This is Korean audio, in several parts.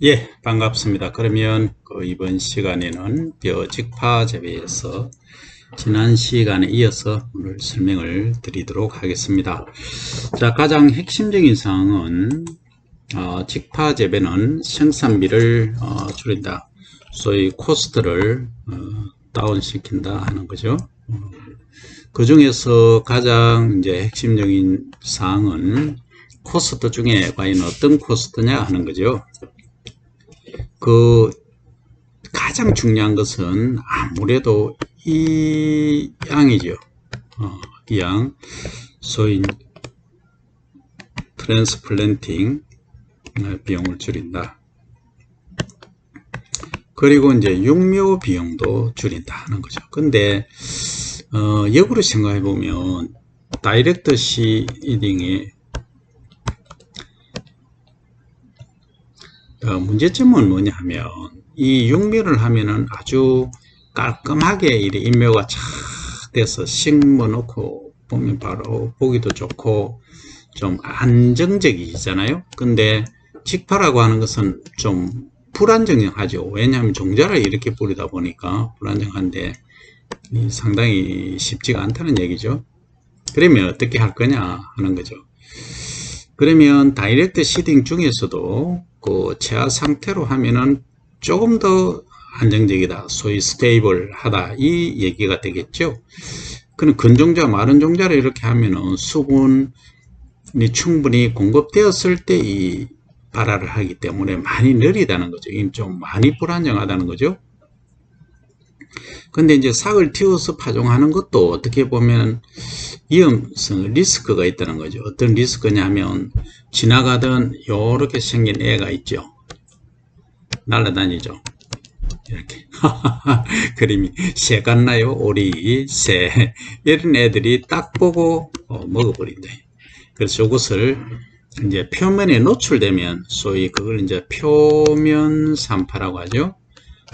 예, 반갑습니다. 그러면 이번 시간에는 뼈직파 재배에서 지난 시간에 이어서 오늘 설명을 드리도록 하겠습니다. 자, 가장 핵심적인 사항은 직파 재배는 생산비를 줄인다. 소위 코스트를 다운시킨다 하는 거죠. 그 중에서 가장 이제 핵심적인 사항은 코스트 중에 과연 어떤 코스트냐 하는 거죠. 가장 중요한 것은 아무래도 이 양이죠. 이 양, 소위 트랜스플랜팅 비용을 줄인다. 그리고 이제 육묘 비용도 줄인다 하는 거죠. 근데 역으로 생각해 보면 다이렉트 시딩의 문제점은 뭐냐 하면 이 육묘를 하면은 아주 깔끔하게 인묘가 착 돼서 심어 놓고 보면 바로 보기도 좋고 좀 안정적이잖아요. 근데 직파라고 하는 것은 좀 불안정하죠. 왜냐하면 종자를 이렇게 뿌리다 보니까 불안정한데 상당히 쉽지가 않다는 얘기죠. 그러면 어떻게 할 거냐 하는 거죠. 그러면 다이렉트 시딩 중에서도 그 최하 상태로 하면은 조금 더 안정적이다, 소위 스테이블하다, 이 얘기가 되겠죠. 그럼 근종자, 마른 종자를 이렇게 하면은 수분이 충분히 공급되었을 때 이 발화를 하기 때문에 많이 느리다는 거죠. 좀 많이 불안정하다는 거죠. 근데 이제 삭을 틔워서 파종하는 것도 어떻게 보면 위험성, 리스크가 있다는 거죠. 어떤 리스크냐면 지나가던 요렇게 생긴 애가 있죠. 날아다니죠. 이렇게 그림이 새 같나요? 오리, 새 이런 애들이 딱 보고 먹어버린다. 그래서 이것을 이제 표면에 노출되면 소위 그걸 이제 표면 산파라고 하죠.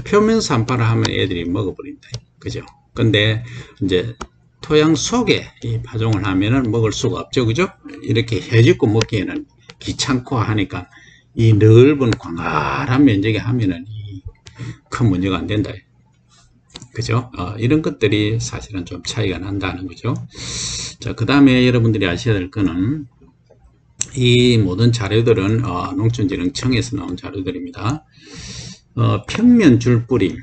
표면 산파를 하면 애들이 먹어버린다. 그죠? 근데 이제 토양 속에 이 파종을 하면은 먹을 수가 없죠. 그죠? 이렇게 해집고 먹기에는 귀찮고 하니까 이 넓은 광활한 면적에 하면은 큰 문제가 안 된다. 그죠? 이런 것들이 사실은 좀 차이가 난다는 거죠. 자, 그 다음에 여러분들이 아셔야 될 거는 이 모든 자료들은 농촌진흥청에서 나온 자료들입니다. 평면 줄뿌림,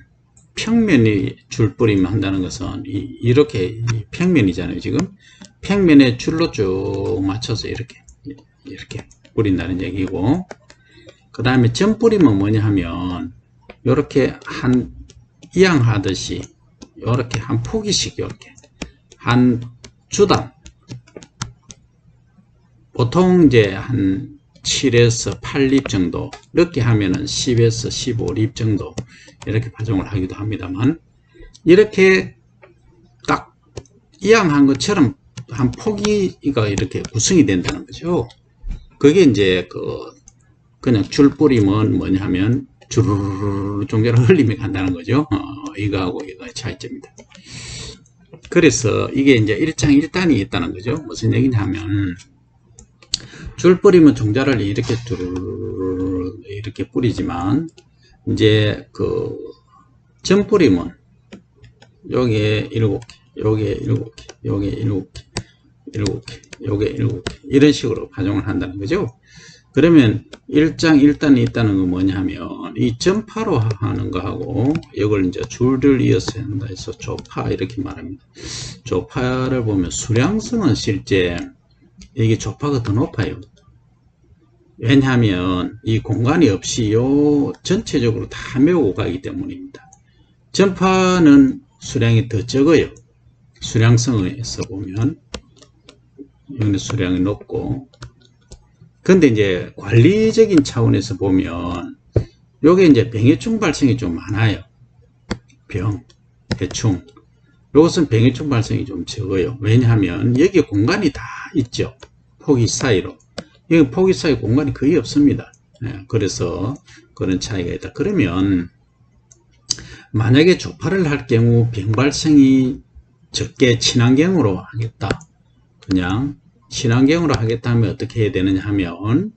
평면이 줄뿌림 한다는 것은 이렇게 평면이잖아요. 지금 평면에 줄로 쭉 맞춰서 이렇게 뿌린다는 얘기고, 그 다음에 점뿌림은 뭐냐 하면 이렇게 한 이양하듯이 이렇게 한 포기씩 이렇게 한 주당, 보통 이제 한 7에서 8립 정도, 이렇게 하면은 10에서 15립 정도 이렇게 파종을 하기도 합니다만, 이렇게 딱 이양한 것처럼 한 포기가 이렇게 구성이 된다는 거죠. 그게 이제 그냥 줄뿌림은 뭐냐 하면 주르르 종자를 흘리며 간다는 거죠. 이거하고 이거의 차이점입니다. 그래서 이게 이제 일장일단이 있다는 거죠. 무슨 얘기냐 하면 줄뿌림은 종자를 이렇게 두루루루 이렇게 뿌리지만, 이제 점뿌림은 여기에 7개, 여기에 7개, 여기에 7개, 7개, 여기에 7개 이런 식으로 파종을 한다는 거죠. 그러면 일장일단이 있다는 건 뭐냐 하면 이 점파로 하는 거하고 이걸 이제 줄을 이어서 한다 해서 조파 이렇게 말합니다. 조파를 보면 수량성은 실제 이게 조파가 더 높아요. 왜냐하면 이 공간이 없이 전체적으로 다 메우고 가기 때문입니다. 점파는 수량이 더 적어요. 수량성에서 보면 여기는 수량이 높고, 근데 이제 관리적인 차원에서 보면 요게 이제 병해충 발생이 좀 많아요. 해충. 요것은 병해충 발생이 좀 적어요. 왜냐하면 여기 공간이 다 있죠. 포기 사이로. 여기 포기 사이 공간이 거의 없습니다. 그래서 그런 차이가 있다. 그러면 만약에 조파를 할 경우 병 발생이 적게 친환경으로 하겠다. 그냥 친환경으로 하겠다 하면 어떻게 해야 되느냐 하면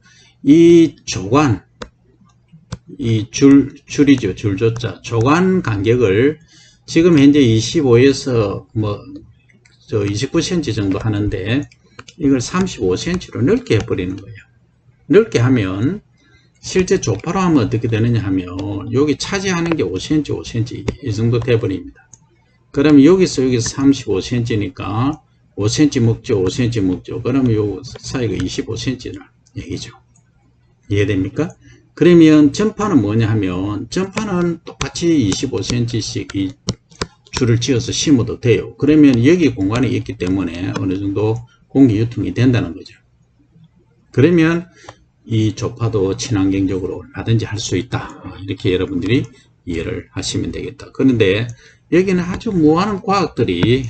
이 조관, 이 줄이죠. 줄조자. 조관 간격을 지금 현재 25에서 29cm 정도 하는데 이걸 35cm로 넓게 해버리는 거예요. 넓게 하면 실제 조파로 하면 어떻게 되느냐 하면 여기 차지하는 게 5cm, 5cm 이 정도 돼버립니다. 그러면 여기서 35cm니까 5cm 먹죠, 5cm 먹죠. 그러면 요 사이가 25cm라는 얘기죠. 이해됩니까? 그러면 전파는 뭐냐 하면 전파는 똑같이 25cm씩 이 줄을 지어서 심어도 돼요. 그러면 여기 공간이 있기 때문에 어느 정도 공기 유통이 된다는 거죠. 그러면 이 조파도 친환경적으로 얼마든지 할 수 있다. 이렇게 여러분들이 이해를 하시면 되겠다. 그런데 여기는 아주 무한한 과학들이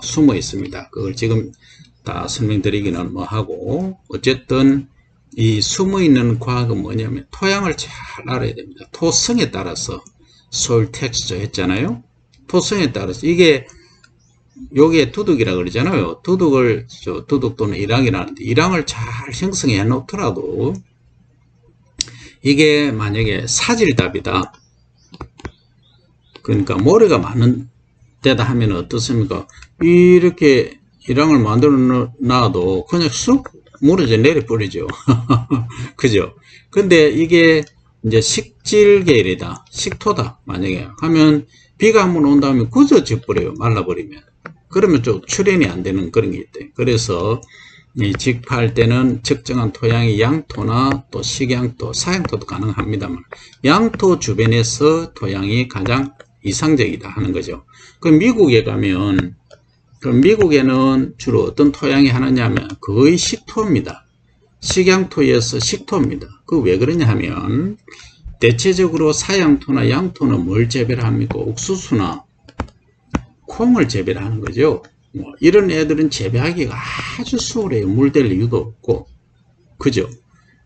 숨어 있습니다. 그걸 지금 다 설명드리기는 하고, 어쨌든 이 숨어 있는 과학은 뭐냐면 토양을 잘 알아야 됩니다. 토성에 따라서 soil texture 했잖아요. 토성에 따라서 이게 요게 두둑이라 그러잖아요. 두둑 또는 일항이라는데 일항을 잘 형성해 놓더라도 이게 만약에 사질답이다. 그러니까 모래가 많은 데다 하면 어떻습니까? 이렇게 일항을 만들어 놔도 그냥 쑥 무너져 내려버리죠. 그죠? 근데 이게 이제 식질 계열이다. 식토다. 만약에 하면 비가 한번 온다면 굳어져 버려요. 말라버리면. 그러면 좀 출현이 안 되는 그런 게 있대. 그래서 이 직파할 때는 적정한 토양이 양토나 또 식양토, 사양토도 가능합니다만 양토 주변에서 토양이 가장 이상적이다 하는 거죠. 그럼 미국에 가면 미국에는 주로 어떤 토양이 하느냐면 거의 식토입니다. 식양토에서 식토입니다. 그 왜 그러냐 하면 대체적으로 사양토나 양토는 뭘 재배를 합니까? 옥수수나 콩을 재배를 하는 거죠. 이런 애들은 재배하기가 아주 수월해요. 물 댈 이유도 없고. 그죠?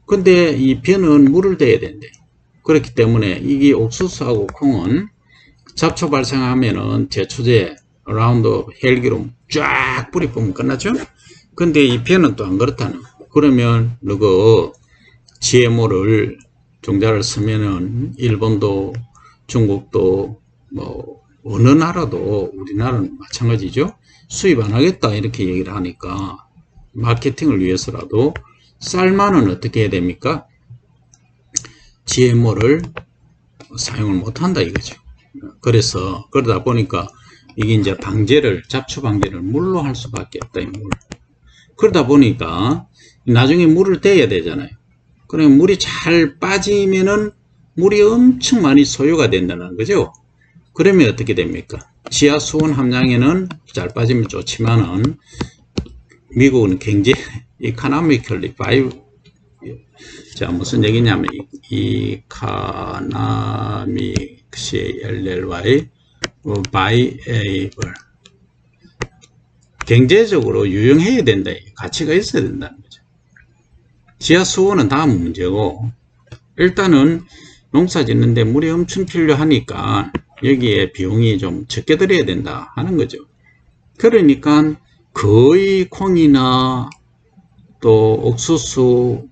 근데 이 벼는 물을 대야 된대. 그렇기 때문에 이게 옥수수하고 콩은 잡초 발생하면은 제초제 라운드 헬기로 쫙 뿌리 뽑으면 끝나죠? 근데 이 벼는 또 안 그렇다는. 그러면 너그 GMO를 종자를 쓰면은 일본도 중국도 어느 나라도 우리나라는 마찬가지죠. 수입 안 하겠다 이렇게 얘기를 하니까 마케팅을 위해서라도 쌀만은 어떻게 해야 됩니까? GMO를 사용을 못 한다 이거죠. 그래서 그러다 보니까 이게 이제 잡초 방제를 물로 할 수밖에 없다. 물. 그러다 보니까 나중에 물을 대야 되잖아요. 그러면 물이 잘 빠지면은 물이 엄청 많이 소요가 된다는 거죠. 그러면 어떻게 됩니까? 지하 수온 함량에는 잘 빠지면 좋지만은 미국은 경제 economically 자 무슨 얘기냐면 economically viable 경제적으로 유용해야 된다. 가치가 있어야 된다는 거죠. 지하 수온은 다음 문제고 일단은 농사 짓는데 물이 엄청 필요하니까 여기에 비용이 좀 적게 들어야 된다 하는 거죠. 그러니까 거의 콩이나 또 옥수수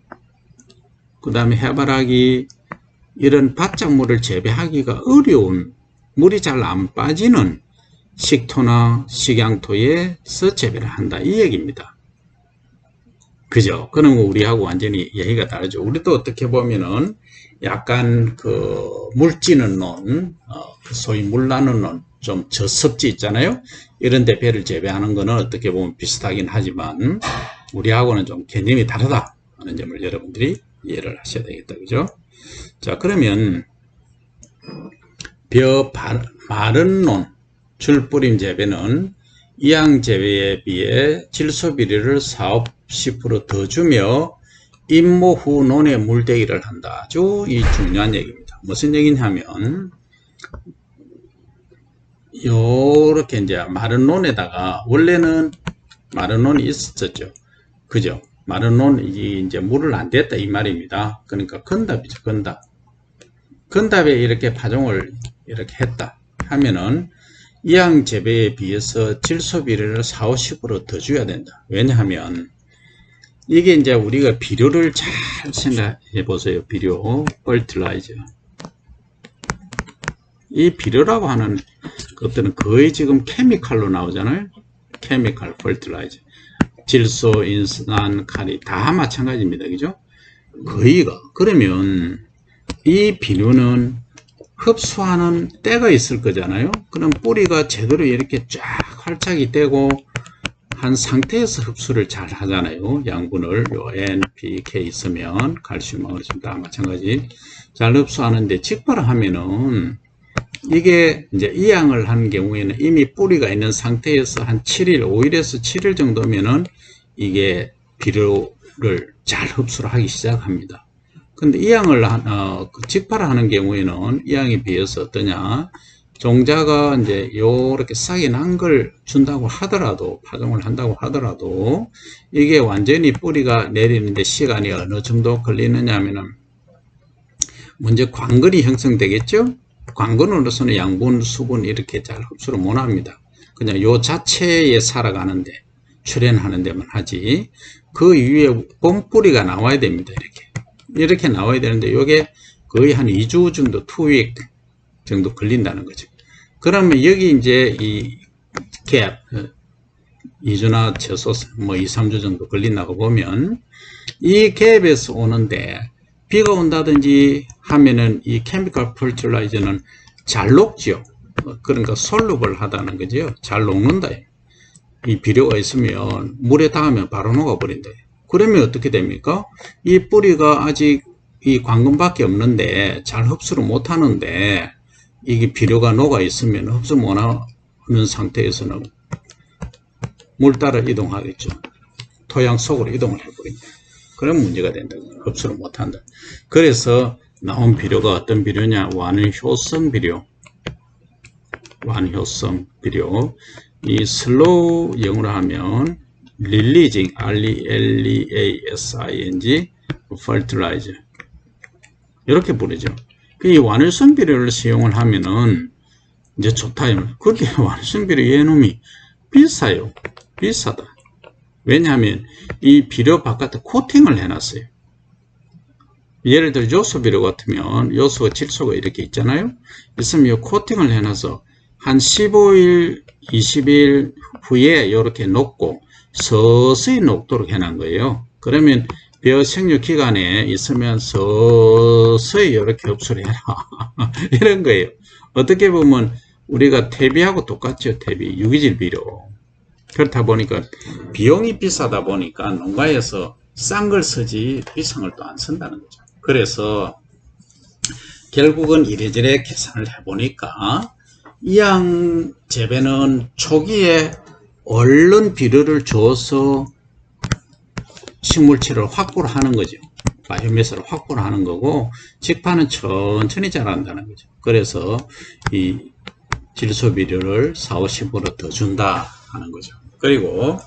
그 다음에 해바라기 이런 바짝물을 재배하기가 어려운 물이 잘 안 빠지는 식토나 식양토에서 재배를 한다 이 얘기입니다. 그죠? 그럼 우리하고 완전히 얘기가 다르죠. 우리도 어떻게 보면은 약간 그 물찌는 논, 소위 물나는 논, 좀 저습지 있잖아요. 이런 데 배를 재배하는 거는 어떻게 보면 비슷하긴 하지만 우리하고는 좀 개념이 다르다 하는 점을 여러분들이 이해를 하셔야 되겠다. 그죠? 자, 그러면 마른 논, 줄뿌림 재배는 이항 재배에 비해 질소 비료를 40~50% 더 주며 임모 후 논에 물대기를 한다. 아주 이 중요한 얘기입니다. 무슨 얘기냐면 요렇게 이제 마른 논에다가 원래는 마른 논이 있었죠. 그죠? 마른 논이 이제 물을 안 댔다 이 말입니다. 그러니까 건답이죠. 건답에 이렇게 파종을 이렇게 했다 하면은 이항 재배에 비해서 질소 비료를 40~50% 더 줘야 된다. 왜냐하면 이게 이제 우리가 비료를 잘 생각해 보세요. 비료, fertilizer. 이 비료라고 하는 것들은 거의 지금 케미칼로 나오잖아요. 케미칼, fertilizer. 질소, 인산, 칼이 다 마찬가지입니다. 그죠? 거의가. 그러면 이 비료는 흡수하는 때가 있을 거잖아요. 그럼 뿌리가 제대로 이렇게 쫙 활착이 되고 한 상태에서 흡수를 잘 하잖아요. 양분을 요 N, P, K 있으면 칼슘, 마그네슘 다 마찬가지 잘 흡수하는데 직발하면은 이게 이제 이양을 한 경우에는 이미 뿌리가 있는 상태에서 한 7일, 5일에서 7일 정도면은 이게 비료를 잘 흡수를 하기 시작합니다. 근데 이양을 직발하는 경우에는 이양에 비해서 어떠냐? 종자가 이제 요렇게 싹이 난 걸 준다고 하더라도, 파종을 한다고 하더라도, 이게 완전히 뿌리가 내리는데 시간이 어느 정도 걸리느냐 하면은, 먼저 광근이 형성되겠죠? 광근으로서는 양분, 수분 이렇게 잘 흡수를 못 합니다. 그냥 요 자체에 살아가는데, 출현하는 데만 하지, 그 위에 봄뿌리가 나와야 됩니다. 이렇게 나와야 되는데, 요게 거의 한 2주 정도, 2week 정도 걸린다는 거죠. 그러면 여기 이제 이 갭, 2주나 최소 뭐 2, 3주 정도 걸린다고 보면 이 갭에서 오는데 비가 온다든지 하면은 이 케미컬 퍼틸라이저는 잘 녹죠. 그러니까 솔루블 하다는 거죠. 잘 녹는다. 이 비료가 있으면 물에 닿으면 바로 녹아버린다. 그러면 어떻게 됩니까? 이 뿌리가 아직 이 광근밖에 없는데 잘 흡수를 못 하는데 이게 비료가 녹아 있으면 흡수 못하는 상태에서는 물 따라 이동하겠죠. 토양 속으로 이동을 해버립니다. 그런 문제가 된다. 흡수를 못한다. 그래서 나온 비료가 어떤 비료냐? 완효성 비료. 완효성 비료. 이 슬로우 영어로 하면 releasing, R-E-L-E-A-S-I-N-G, fertilizer. 이렇게 부르죠. 이 완효성 비료를 사용을 하면은 이제 좋다. 그런데 완효성 비료 얘놈이 비싸요. 비싸다. 왜냐하면 이 비료 바깥에 코팅을 해놨어요. 예를 들어 요소 비료 같으면 요소, 질소가 이렇게 있잖아요. 있으면 이 코팅을 해놔서 한 15일, 20일 후에 이렇게 녹고 서서히 녹도록 해놓은 거예요. 그러면 벼 생육 기간에 있으면 서서히 이렇게 흡수를 해라. 이런 거예요. 어떻게 보면 우리가 퇴비하고 똑같죠. 퇴비, 유기질 비료. 그렇다 보니까 비용이 비싸다 보니까 농가에서 싼 걸 쓰지 비싼 걸 또 안 쓴다는 거죠. 그래서 결국은 이래저래 계산을 해보니까 이양 재배는 초기에 얼른 비료를 줘서 식물체를 확보를 하는 거죠. 바이오매스를 확보를 하는 거고 직파는 천천히 자란다는 거죠. 그래서 이 질소 비료를 4, 50% 더 준다 하는 거죠. 그리고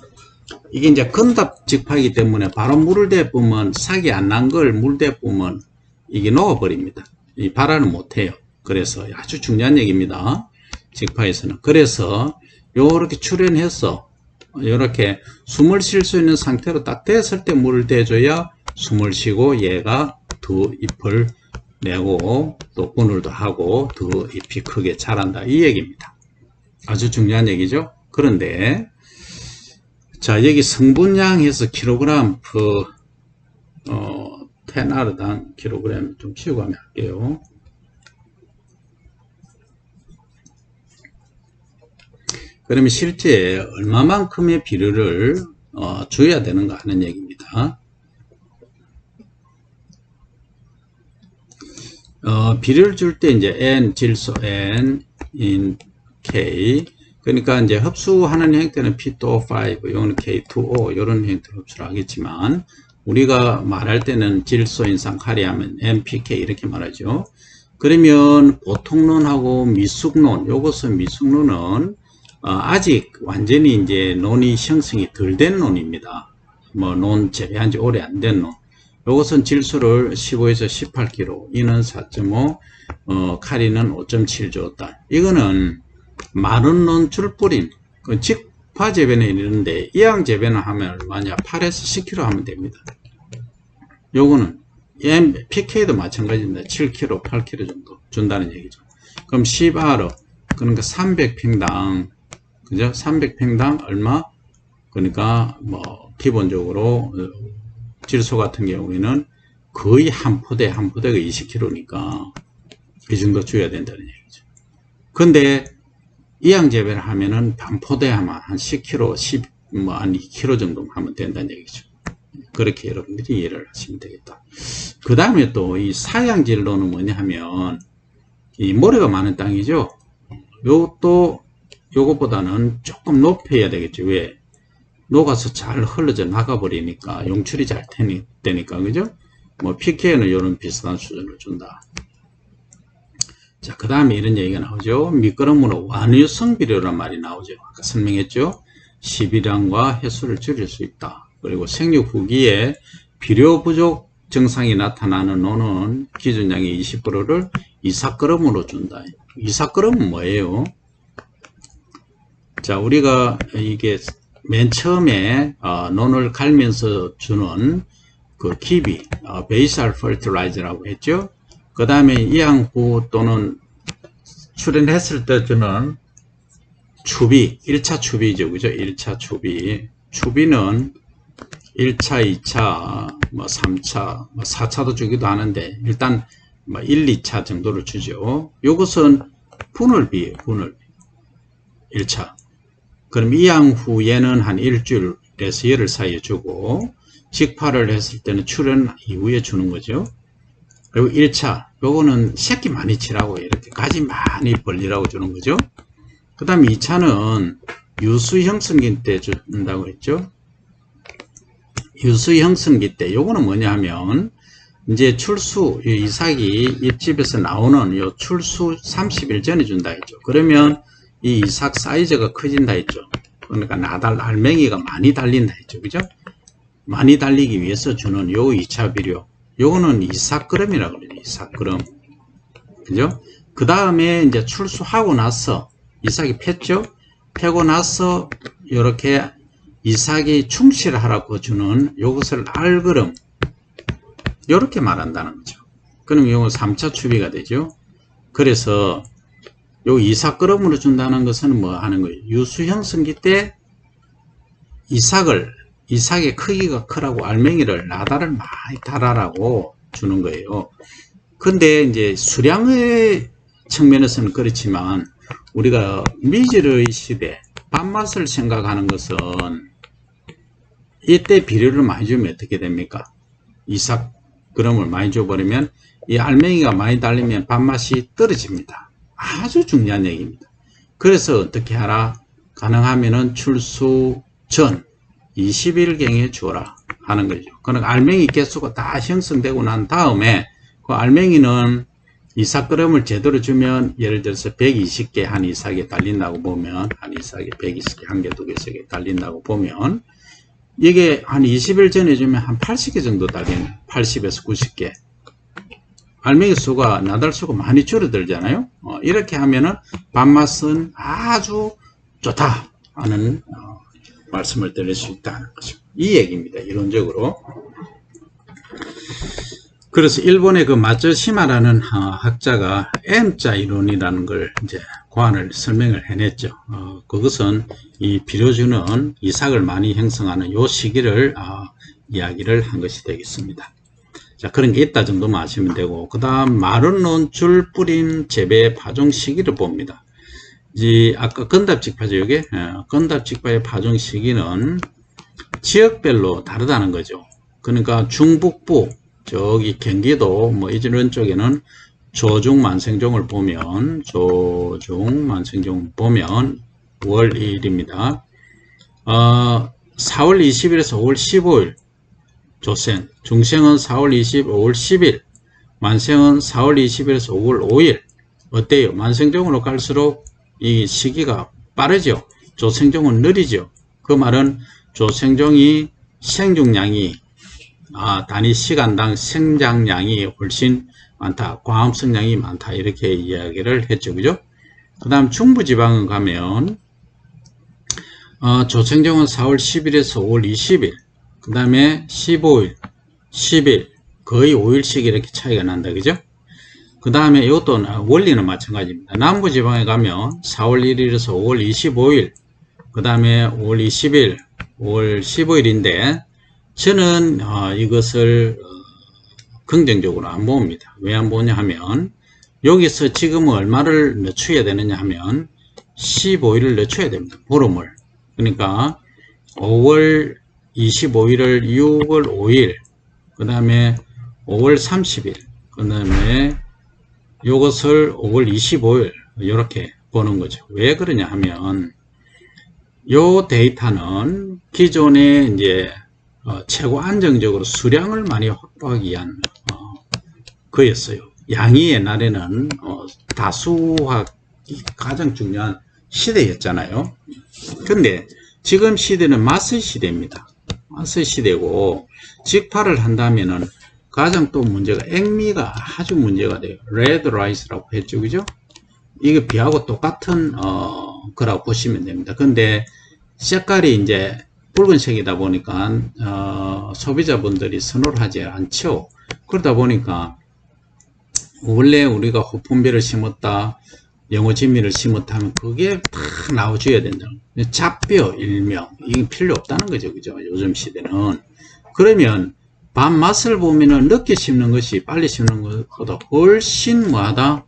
이게 이제 건답 직파이기 때문에 바로 물을 대보면 싹이 안 난 걸 물 대보면 이게 녹아버립니다. 이 발화는 못해요. 그래서 아주 중요한 얘기입니다. 직파에서는. 그래서 요렇게 출현해서 이렇게 숨을 쉴 수 있는 상태로 딱 됐을 때 물을 대줘야 숨을 쉬고 얘가 더 잎을 내고 또 분울도 하고 더 잎이 크게 자란다 이 얘기입니다. 아주 중요한 얘기죠. 그런데 자 여기 성분량 해서 킬로그램 테나르당 킬로그램 좀 치우고 하면 할게요. 그러면 실제 얼마만큼의 비료를 줘야 되는가 하는 얘기입니다. 비료를 줄 때 이제 N 질소 N in K 그러니까 이제 흡수하는 형태는 P2O5 이거는 K2O 이런 형태로 흡수를 하겠지만 우리가 말할 때는 질소 인산 칼이 하면 NPK 이렇게 말하죠. 그러면 보통론하고 미숙론 이것은 미숙론은 아직 완전히 이제 논이 형성이 덜 된 논입니다. 뭐 논 재배한 지 오래 안 된 논. 이것은 질소를 15에서 18kg, 이는 4.5, 카리는 5.7 줬다. 이거는 마른 논 줄뿌림, 화재배는 이러는데 이항재배는 하면 얼마냐? 8에서 10kg 하면 됩니다. 요거는 PK도 마찬가지입니다. 7kg, 8kg 정도 준다는 얘기죠. 그럼 10R 그러니까 300평당 그죠? 300평당 얼마? 그러니까 뭐 기본적으로 질소 같은 경우에는 거의 한 포대가 20kg니까 이 정도 줘야 된다는 얘기죠. 근데 이항재배를 하면은 반포대 하면 한 10kg, 한 2kg 정도 하면 된다는 얘기죠. 그렇게 여러분들이 이해를 하시면 되겠다. 그 다음에 또 이 사양진로는 뭐냐 하면 이 모래가 많은 땅이죠. 요것도 요것보다는 조금 높여야 되겠죠. 왜? 녹아서 잘 흘러져 나가버리니까 용출이 잘 되니까 그죠? 뭐 PK는 이런 비슷한 수준을 준다. 자, 그 다음에 이런 얘기가 나오죠. 미끄럼으로 완유성 비료란 말이 나오죠. 아까 설명했죠. 시비량과 횟수를 줄일 수 있다. 그리고 생육 후기에 비료 부족 증상이 나타나는 노는 기준량의 20%를 이삭그램으로 준다. 이삭그램은 뭐예요? 자, 우리가 이게 맨 처음에 논을 갈면서 주는 그 기비, 베이설 퍼티라이저라고 했죠. 그 다음에 이항후 또는 출현했을 때 주는 추비, 1차 추비죠. 그죠? 1차 추비. 추비는 1차, 2차, 뭐 3차, 뭐 4차도 주기도 하는데 일단 뭐 1, 2차 정도를 주죠. 요것은 분할비예요. 분할비. 1차. 그럼 이항후에는 한 일주일에서 열흘 사이에 주고 직파를 했을 때는 출현 이후에 주는 거죠. 그리고 1차, 요거는 새끼 많이 치라고 이렇게 가지 많이 벌리라고 주는 거죠. 그 다음에 2차는 유수 형성기 때 준다고 했죠. 유수 형성기 때, 요거는 뭐냐 하면, 이제 출수, 이삭이 잎집에서 나오는 요 출수 30일 전에 준다 했죠. 그러면 이 이삭 사이즈가 커진다 했죠. 그러니까 알맹이가 많이 달린다 했죠. 그죠? 많이 달리기 위해서 주는 요 2차 비료. 요거는 이삭그램이라고 그래요. 이삭그램. 그죠? 그 다음에 이제 출수하고 나서 이삭이 폈죠? 펴고 나서 이렇게 이삭이 충실하라고 주는 요것을 알그램. 이렇게 말한다는 거죠. 그럼 요거 3차 추비가 되죠. 그래서 요 이삭그램으로 준다는 것은 뭐 하는 거예요? 유수 형성기 때 이삭의 크기가 크라고 알맹이를 나달을 많이 달아라고 주는 거예요. 근데 이제 수량의 측면에서는 그렇지만 우리가 미질의 시대 밥맛을 생각하는 것은 이때 비료를 많이 주면 어떻게 됩니까? 이삭그램을 많이 줘버리면 이 알맹이가 많이 달리면 밥맛이 떨어집니다. 아주 중요한 얘기입니다. 그래서 어떻게 하라? 가능하면은 출수 전 20일경에 주어라 하는 거죠. 그러니까 알맹이 개수가 다 형성되고 난 다음에 그 알맹이는 이삭그램을 제대로 주면 예를 들어서 120개 한 이삭에 달린다고 보면 한 이삭에 120개 한 개, 두 개, 세 개 달린다고 보면 이게 한 20일 전에 주면 한 80개 정도 달리는 80에서 90개 알맹이 수가 나달수가 많이 줄어들잖아요. 이렇게 하면은 밥맛은 아주 좋다 하는 말씀을 드릴 수 있다는 거죠. 이 얘기입니다. 이론적으로. 그래서 일본의 그 마츠시마라는 학자가 M자 이론이라는 걸 이제 고안을 설명을 해냈죠. 그것은 이 비료주는 이삭을 많이 형성하는 요 시기를 이야기를 한 것이 되겠습니다. 자, 그런 게 있다 정도만 아시면 되고, 그 다음 마른 논줄 뿌린 재배 파종 시기를 봅니다. 아까 건답직파죠, 이게? 건답직파의 파종 시기는 지역별로 다르다는 거죠. 그러니까 중북부, 저기 경기도, 뭐 이런 쪽에는 조중 만생종을 보면, 월 2일입니다. 4월 20일에서 5월 15일, 조생, 중생은 4월 20일, 5월 10일, 만생은 4월 20일에서 5월 5일. 어때요? 만생종으로 갈수록 이 시기가 빠르죠. 조생종은 느리죠. 그 말은 조생종이 생중량이 단위 시간당 생장량이 훨씬 많다. 광합성량이 많다. 이렇게 이야기를 했죠. 그죠? 그 다음 중부지방은 가면 조청정은 4월 10일에서 5월 20일, 그 다음에 15일, 10일, 거의 5일씩 이렇게 차이가 난다. 그죠? 그 다음에 이것도 원리는 마찬가지입니다. 남부지방에 가면 4월 1일에서 5월 25일, 그 다음에 5월 20일, 5월 15일인데, 저는 이것을 긍정적으로 안 봅니다. 왜 안 보냐 하면, 여기서 지금 얼마를 늦춰야 되느냐 하면 15일을 늦춰야 됩니다. 보름을. 그러니까 5월 25일을 6월 5일, 그 다음에 5월 30일, 그 다음에 이것을 5월 25일 이렇게 보는 거죠. 왜 그러냐 하면 이 데이터는 기존에 이제 최고 안정적으로 수량을 많이 확보하기 위한 거였어요. 양이 옛날에는 다수화가 가장 중요한 시대였잖아요. 근데 지금 시대는 마스 시대입니다. 마스 시대고 직파를 한다면은 가장 또 문제가 액미가 아주 문제가 돼요. 레드 라이스라고 했죠. 그죠? 이게 비하고 똑같은 거라고 보시면 됩니다. 근데 색깔이 이제 붉은색이다 보니까 소비자분들이 선호를 하지 않죠. 그러다 보니까 원래 우리가 호품비를 심었다, 영어진미를 심었다 하면 그게 다 나와줘야 된다. 잡뼈 일명 이게 필요 없다는 거죠. 그죠? 요즘 시대는. 그러면 밥맛을 보면은 늦게 심는 것이 빨리 심는 것보다 훨씬 뭐하다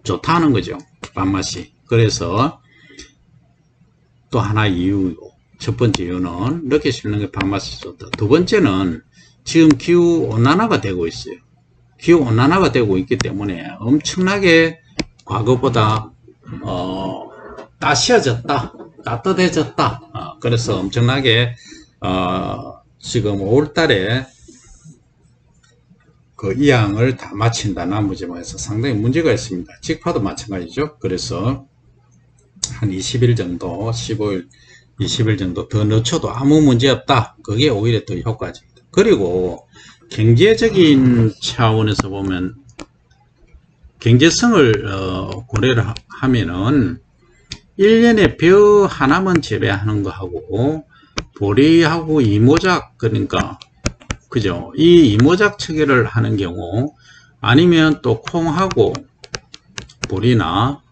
좋다는 거죠. 밥맛이. 그래서 또 하나 이유고, 첫 번째 이유는 늦게 심는 게 밥맛이 좋다. 두 번째는 지금 기후 온난화가 되고 있어요. 기후 온난화가 되고 있기 때문에 엄청나게 과거보다 따시어졌다, 따뜻해졌다. 그래서 엄청나게 지금 5월달에 그 이항을 다 마친다. 남부지방에서 상당히 문제가 있습니다. 직파도 마찬가지죠. 그래서 한 20일 정도, 15일, 20일 정도 더 늦춰도 아무 문제 없다. 그게 오히려 더 효과적이다. 그리고 경제적인 차원에서 보면 경제성을 고려를 하면은 1년에 벼 하나만 재배하는 거하고 보리하고 이모작, 그러니까 그죠? 이 이모작 체계를 하는 경우, 아니면 또 콩하고 보리나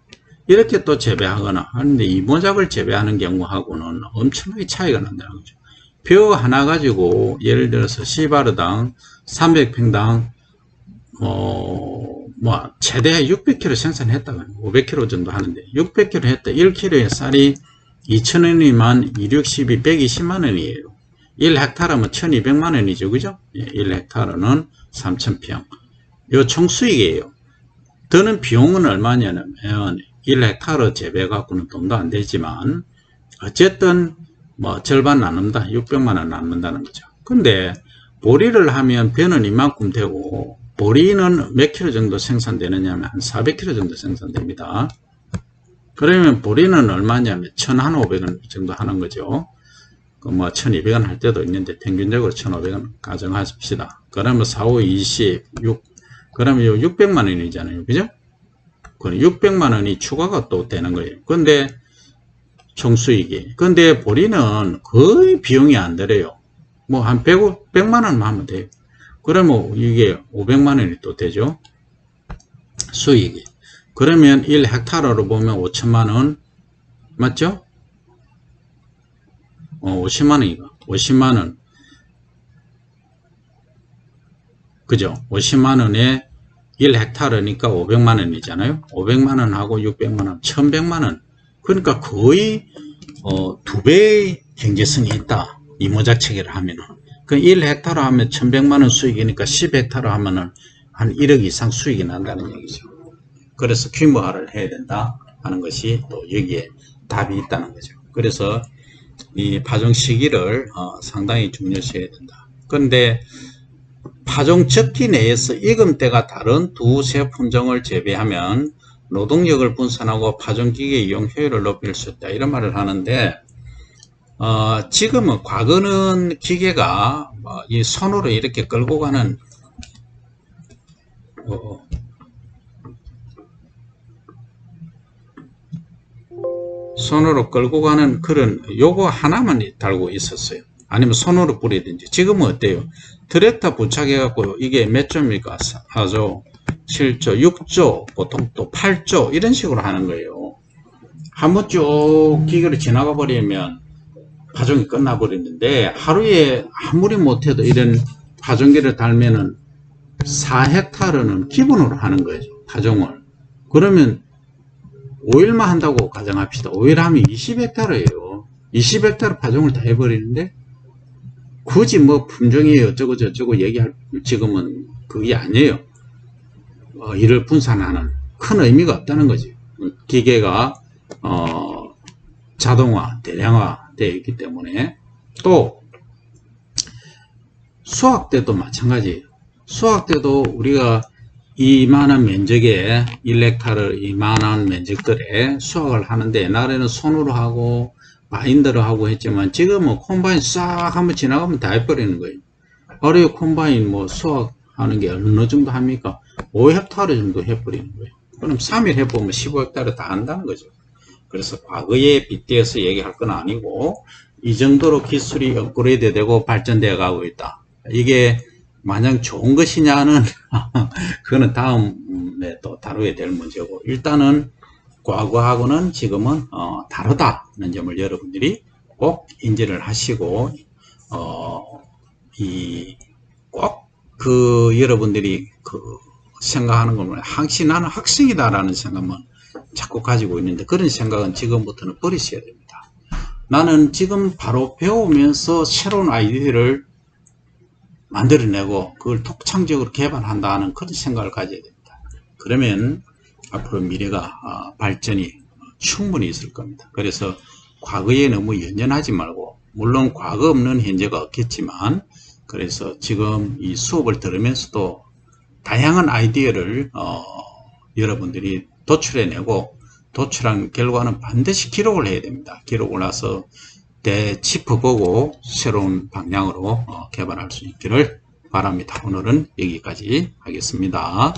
이렇게 또 재배하거나 하는데, 이모작을 재배하는 경우하고는 엄청나게 차이가 난다는 거죠. 벼 하나 가지고 예를 들어서 씨바르당 300평당 최대 600kg 생산했다가 500kg 정도 하는데, 600kg 했다. 1kg의 쌀이 2,000원이면 2, 6, 12, 120만원이에요. 1헥타르면 1200만원이죠. 그죠? 1헥타르는 3000평. 요 총수익이에요. 드는 비용은 얼마냐면 1헥타르 재배 갖고는 돈도 안 되지만 어쨌든 뭐 절반 나눈다. 600만원 나눈다는 거죠. 근데 보리를 하면 벼는 이만큼 되고, 보리는 몇 킬로 정도 생산되느냐 하면 한 400kg 정도 생산됩니다. 그러면 보리는 얼마냐면 1,500원 정도 하는 거죠. 뭐 1200원 할 때도 있는데 평균적으로 1500원 가정하십시다. 그러면 4, 5, 26, 그러면 요 600만 원이잖아요. 그죠? 그럼 600만 원이 추가가 또 되는 거예요. 근데 총수익이. 근데 보리는 거의 비용이 안 들어요. 뭐 한 100만 원만 하면 돼요. 그러면 이게 500만 원이 또 되죠. 수익이. 그러면 1헥타르로 보면 5천만 원 맞죠? 50만원이가 50만원 그죠? 50만원에 1헥타르니까 500만원이잖아요. 500만원하고 600만원 1100만원. 그러니까 거의 2배의 경제성이 있다. 이모작 체계를 하면은. 그 1헥타르 하면 1100만원 수익이니까 10헥타르 하면은 한 1억 이상 수익이 난다는 얘기죠. 그래서 규모화를 해야 된다 하는 것이 또 여기에 답이 있다는 거죠. 그래서 이 파종 시기를 상당히 중요시해야 된다. 그런데 파종 적기 내에서 익음 때가 다른 두세 품종을 재배하면 노동력을 분산하고 파종기계 이용 효율을 높일 수 있다. 이런 말을 하는데, 지금은 과거는 기계가 이 손으로 이렇게 끌고 가는 손으로 끌고 가는 그런 요거 하나만 달고 있었어요. 아니면 손으로 뿌리든지. 지금은 어때요? 트랙터 부착해 갖고 이게 몇 조입니까? 4조, 7조, 6조, 보통 또 8조 이런 식으로 하는 거예요. 한번 쭉 기계로 지나가 버리면 파종이 끝나 버리는데, 하루에 아무리 못해도 이런 파종기를 달면은 4헥타르는 기본으로 하는 거죠, 파종을. 그러면 5일만 한다고 가정합시다. 5일 하면 20헥타르예요. 20헥타르 파종을 다 해버리는데, 굳이 뭐 품종이 어쩌고 저쩌고 얘기할 지금은 그게 아니에요. 이를 분산하는 큰 의미가 없다는 거지. 기계가 자동화, 대량화 되어 있기 때문에. 또 수확 때도 마찬가지예요. 수확 때도 우리가 이만한 면적에 1헥타르 이만한 면적들에 수확을 하는데, 옛날에는 손으로 하고 바인더로 하고 했지만 지금은 콤바인 싹 한번 지나가면 다 해버리는 거예요. 어려요. 콤바인 뭐 수확하는 게 어느 정도 합니까? 5헥타르 정도 해버리는 거예요. 그럼 3일 해보면 15헥타르 다 한다는 거죠. 그래서 과거에 빗대어서 얘기할 건 아니고, 이 정도로 기술이 업그레이드 되고 발전되어 가고 있다. 이게 마냥 좋은 것이냐는 그거는 다음에 또 다루게 될 문제고, 일단은 과거하고는 지금은 다르다는 점을 여러분들이 꼭 인지를 하시고, 꼭 여러분들이 생각하는 거면, 항시 나는 학생이다라는 생각만 자꾸 가지고 있는데, 그런 생각은 지금부터는 버리셔야 됩니다. 나는 지금 바로 배우면서 새로운 아이디어를 만들어내고 그걸 독창적으로 개발한다는 그런 생각을 가져야 됩니다. 그러면 앞으로 미래가 발전이 충분히 있을 겁니다. 그래서 과거에 너무 연연하지 말고, 물론 과거 없는 현재가 없겠지만, 그래서 지금 이 수업을 들으면서도 다양한 아이디어를 여러분들이 도출해내고, 도출한 결과는 반드시 기록을 해야 됩니다. 기록을 해서 짚어보고 새로운 방향으로 개발할 수 있기를 바랍니다. 오늘은 여기까지 하겠습니다.